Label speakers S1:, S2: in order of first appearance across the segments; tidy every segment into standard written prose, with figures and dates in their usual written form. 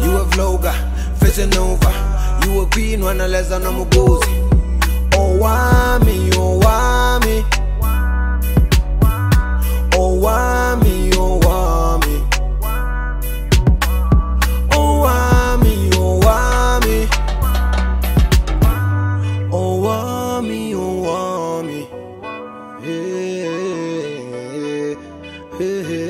S1: You a vlogger, facing over. You a queen when I less than I'm goes. Owamie, Owamie. Owamie, Owamie. Owamie, Owamie. Owamie, Owamie. Hey, hey, hey.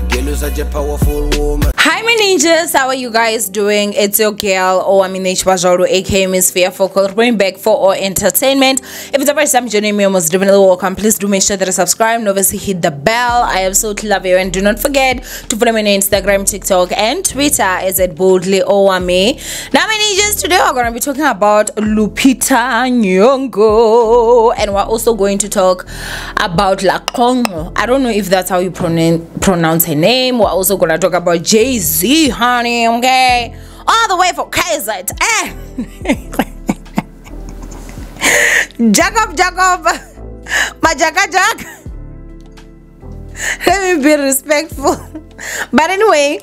S1: Girl, you're such a powerful woman.
S2: Hi my ninjas, how are you guys doing? It's your girl Owamie aka Miss Fearful, bringing back for all entertainment. If it's the first time joining me, most definitely welcome. Please do make sure that you subscribe and obviously hit the bell. I absolutely love you, and do not forget to follow me on Instagram, TikTok and Twitter as at boldly Owamie. Now my ninjas, today we're going to be talking about Lupita Nyong'o, and we're also going to talk about Laconco. I don't know if that's how you pronounce her name. We're also going to talk about Jay-Z, honey, okay? All the way from KZ. Jacob, my Jack. Let me be respectful. But anyway,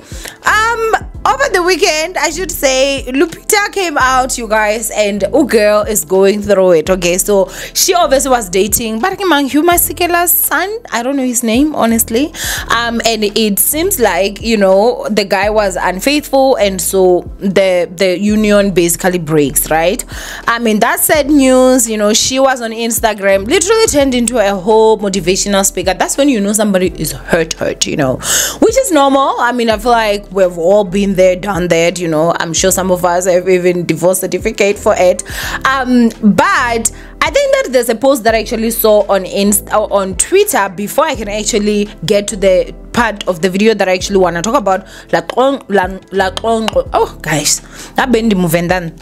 S2: over the weekend, I should say, Lupita came out, you guys, and girl is going through it. Okay, so she obviously was dating Huma Sikela's son. I don't know his name, honestly. And it seems like, you know, the guy was unfaithful, and so the union basically breaks, right? I mean, that's sad news. You know, she was on Instagram, literally turned into a whole motivational speaker. That's when you know somebody is hurt, you know, which is normal. I mean, I feel like we've all been there, done that, you know. I'm sure some of us have even divorce certificate for it. But I think that there's a post that I actually saw on Twitter before I can actually get to the part of the video that I actually want to talk about. Oh guys, that been the moving done.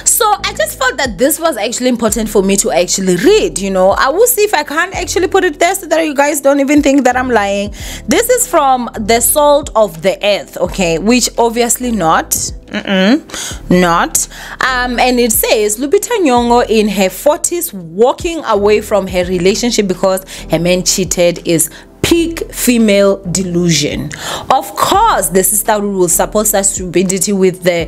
S2: So I just felt that this was actually important for me to actually read. You know, I will see if I can actually put it there so that you guys don't even think that I'm lying. This is from The Salt of the Earth, okay, which obviously not. And it says Lupita Nyong'o in her 40s walking away from her relationship because her man cheated is peak female delusion. Of course, the sister will support such stupidity with the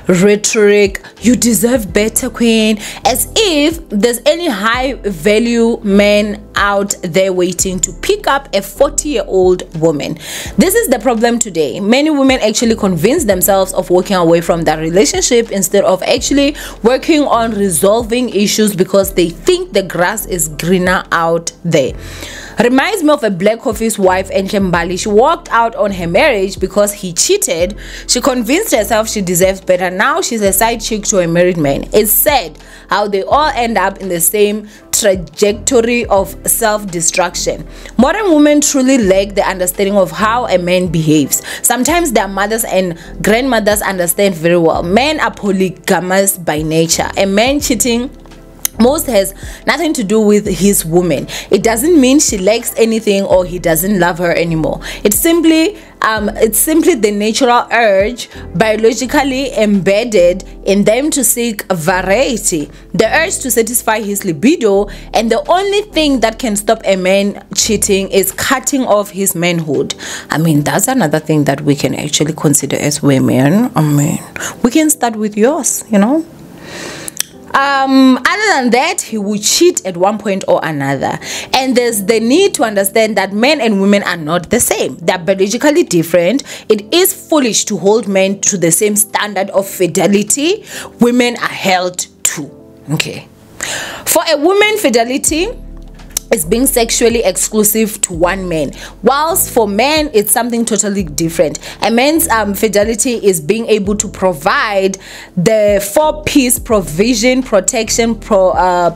S2: rhetoric, "You deserve better, queen," as if there's any high value man out there waiting to pick up a 40-year-old woman. This is the problem today. Many women actually convince themselves of walking away from that relationship instead of actually working on resolving issues because they think the grass is greener out there. Reminds me of a black coffee's wife, Mbali. She walked out on her marriage because he cheated. She convinced herself she deserves better. Now she's a side chick to a married man. It's sad how they all end up in the same trajectory of self-destruction. Modern women truly lack the understanding of how a man behaves. Sometimes their mothers and grandmothers understand very well. Men are polygamous by nature. A man cheating most has nothing to do with his woman. It doesn't mean she lacks anything or he doesn't love her anymore. It's simply the natural urge biologically embedded in them to seek variety, the urge to satisfy his libido, and the only thing that can stop a man cheating is cutting off his manhood. I mean, that's another thing that we can actually consider as women. I mean, we can start with yours, you know. Other than that, he would cheat at one point or another, and there's the need to understand that men and women are not the same. They're biologically different. It is foolish to hold men to the same standard of fidelity women are held to. Okay, for a woman, fidelity is being sexually exclusive to one man, whilst for men it's something totally different. A man's fidelity is being able to provide the 4-piece provision, protection, prefer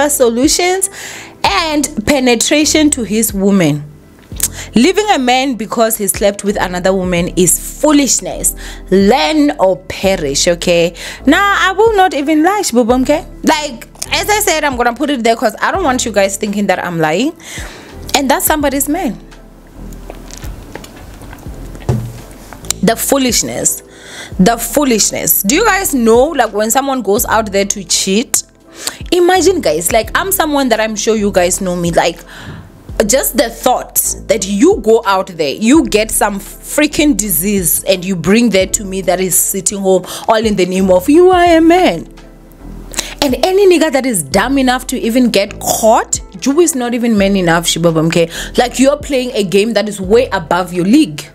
S2: solutions, and penetration to his woman. Leaving a man because he slept with another woman is foolishness. Learn or perish. Okay, now I will not even lie, okay? Like, as I said, I'm gonna put it there because I don't want you guys thinking that I'm lying, and that's somebody's man. The foolishness. Do you guys know, like, when someone goes out there to cheat, imagine, guys, like, I'm someone that I'm sure you guys know me, like, just the thought that you go out there, you get some freaking disease and you bring that to me that is sitting home all in the name of you are a man. And any nigga that is dumb enough to even get caught, you is not even man enough, Shibabamke. Like, you're playing a game that is way above your league.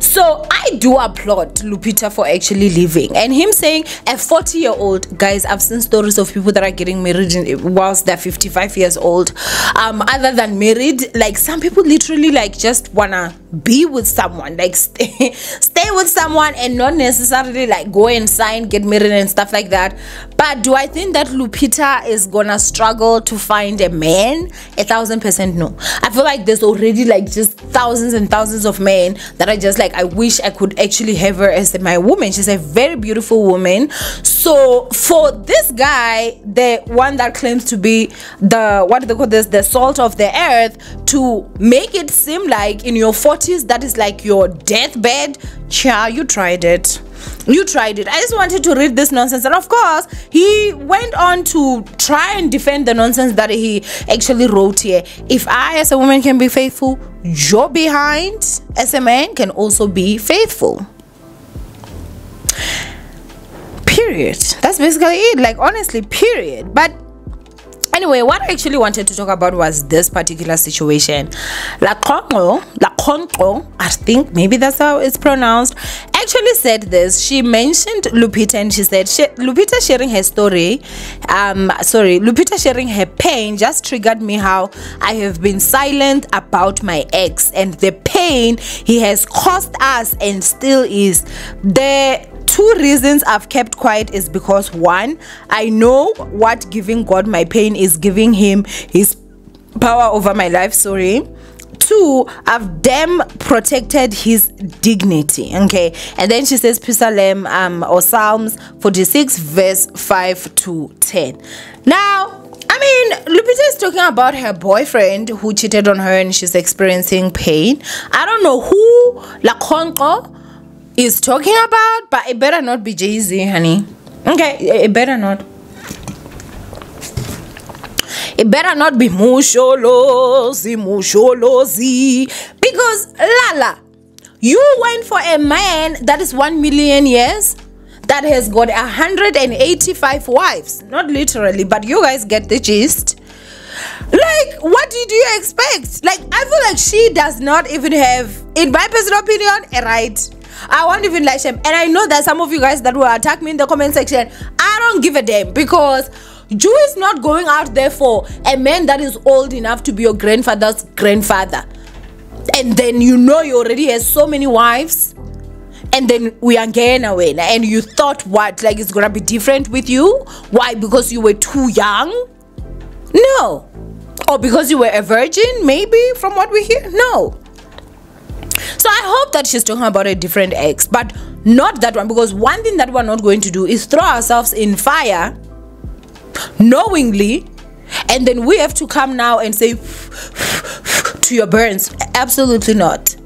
S2: So I do applaud Lupita for actually leaving, and him saying a 40-year-old, guys, I've seen stories of people that are getting married whilst they're 55 years old. Other than married, like, some people literally like just wanna be with someone, like stay with someone and not necessarily like go and get married and stuff like that. But do I think that Lupita is gonna struggle to find a man? 1000% no. I feel like there's already like just thousands and thousands of men that are just like, I wish I could actually have her as my woman. She's a very beautiful woman. So for this guy, the one that claims to be the, what do they call this, the salt of the earth, to make it seem like in your 40s that is like your deathbed, you tried it. You tried it. I just wanted to read this nonsense, and of course he went on to try and defend the nonsense that he actually wrote here. If I as a woman can be faithful, your behind as a man can also be faithful. Period. That's basically it. Like, honestly, period. But anyway, what I actually wanted to talk about was this particular situation. Laconco, I think maybe that's how it's pronounced, actually said this. She mentioned Lupita, and she said Lupita sharing her story, Lupita sharing her pain just triggered me how I have been silent about my ex and the pain he has caused us and still is. The two reasons I've kept quiet is because, one, I know what giving God my pain is giving him his power over my life. Two, I've damn protected his dignity. Okay, and then she says Psalm or Psalms 46 verse 5 to 10. Now, I mean, Lupita is talking about her boyfriend who cheated on her and she's experiencing pain. I don't know who Laconco is talking about, but it better not be Jay-Z, honey. Okay, it better not. It better not be Musholozi, because Lala, you went for a man that is 1 million years, that has got 185 wives. Not literally, but you guys get the gist. Like, what did you expect? Like, I feel like she does not even have, in my personal opinion, a right. I won't even like him. And I know that some of you guys that will attack me in the comment section, I don't give a damn, because Jew is not going out there for a man that is old enough to be your grandfather's grandfather. And then you know he already has so many wives. And then we are getting away. And you thought what? Like it's gonna be different with you? Why? Because you were too young? No. Or because you were a virgin? Maybe, from what we hear? No. So I hope that she's talking about a different ex, but not that one, because one thing that we're not going to do is throw ourselves in fire knowingly, and then we have to come now and say to your burns. Absolutely not.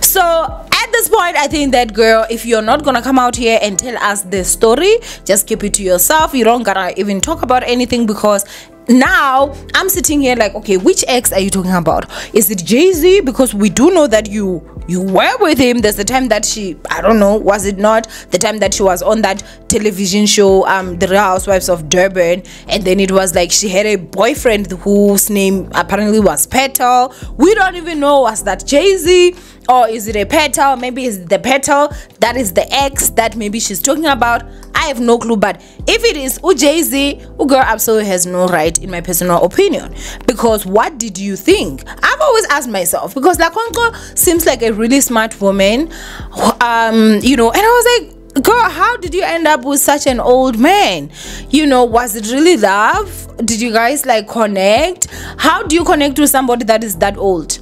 S2: So at this point, I think that, girl, if you're not gonna come out here and tell us the story, just keep it to yourself. You don't gotta even talk about anything, because now I'm sitting here like, okay, which ex are you talking about? Is it Jay-Z? Because we do know that you were with him. There's the time that she, I don't know, was it not the time that she was on that television show, The Real Housewives of Durban, and then it was like she had a boyfriend whose name apparently was Petal. We don't even know, was that Jay-Z or is it a Petal? Maybe it's the Petal that is the ex that maybe she's talking about. I have no clue. But if it is Jay-Z, girl absolutely has no right, in my personal opinion. Because what did you think? I've always asked myself, because Laconco seems like a really smart woman, you know, and I was like, girl, how did you end up with such an old man? You know, was it really love? Did you guys like connect? How do you connect with somebody that is that old?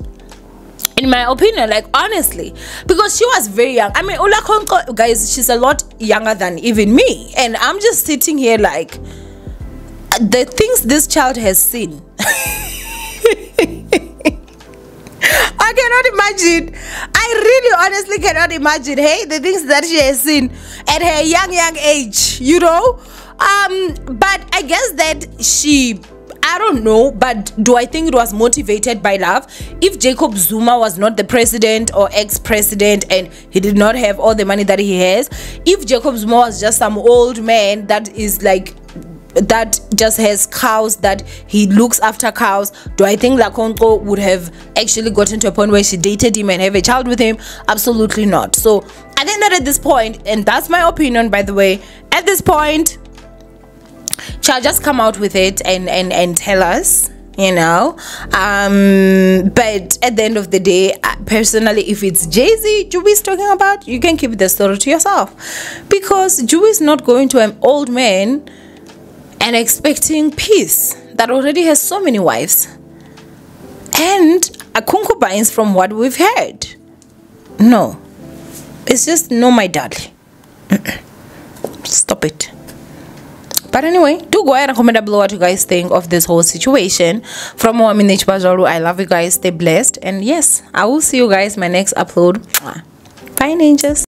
S2: In my opinion, like, honestly, because she was very young. I mean, Laconco, guys, she's a lot younger than even me, and I'm just sitting here like, the things this child has seen. I cannot imagine. I really honestly cannot imagine, hey, the things that she has seen at her young age, you know. But I guess that I don't know, but do I think it was motivated by love? If Jacob Zuma was not the president or ex-president and he did not have all the money that he has, if Jacob Zuma was just some old man that is like, that just has cows, that he looks after cows, do I think Laconco would have actually gotten to a point where she dated him and have a child with him? Absolutely not. So I think that at this point, and that's my opinion by the way, at this point, shall just come out with it and tell us, you know. But at the end of the day, personally, if it's Jay-Z Juby is talking about, you can keep the story to yourself, because Juby is not going to an old man and expecting peace that already has so many wives and concubines from what we've heard. No, it's just no, my darling. Stop it. But anyway, do go ahead and comment down below what you guys think of this whole situation. From Owamie, I love you guys. Stay blessed. And yes, I will see you guys in my next upload. Bye, ninjas.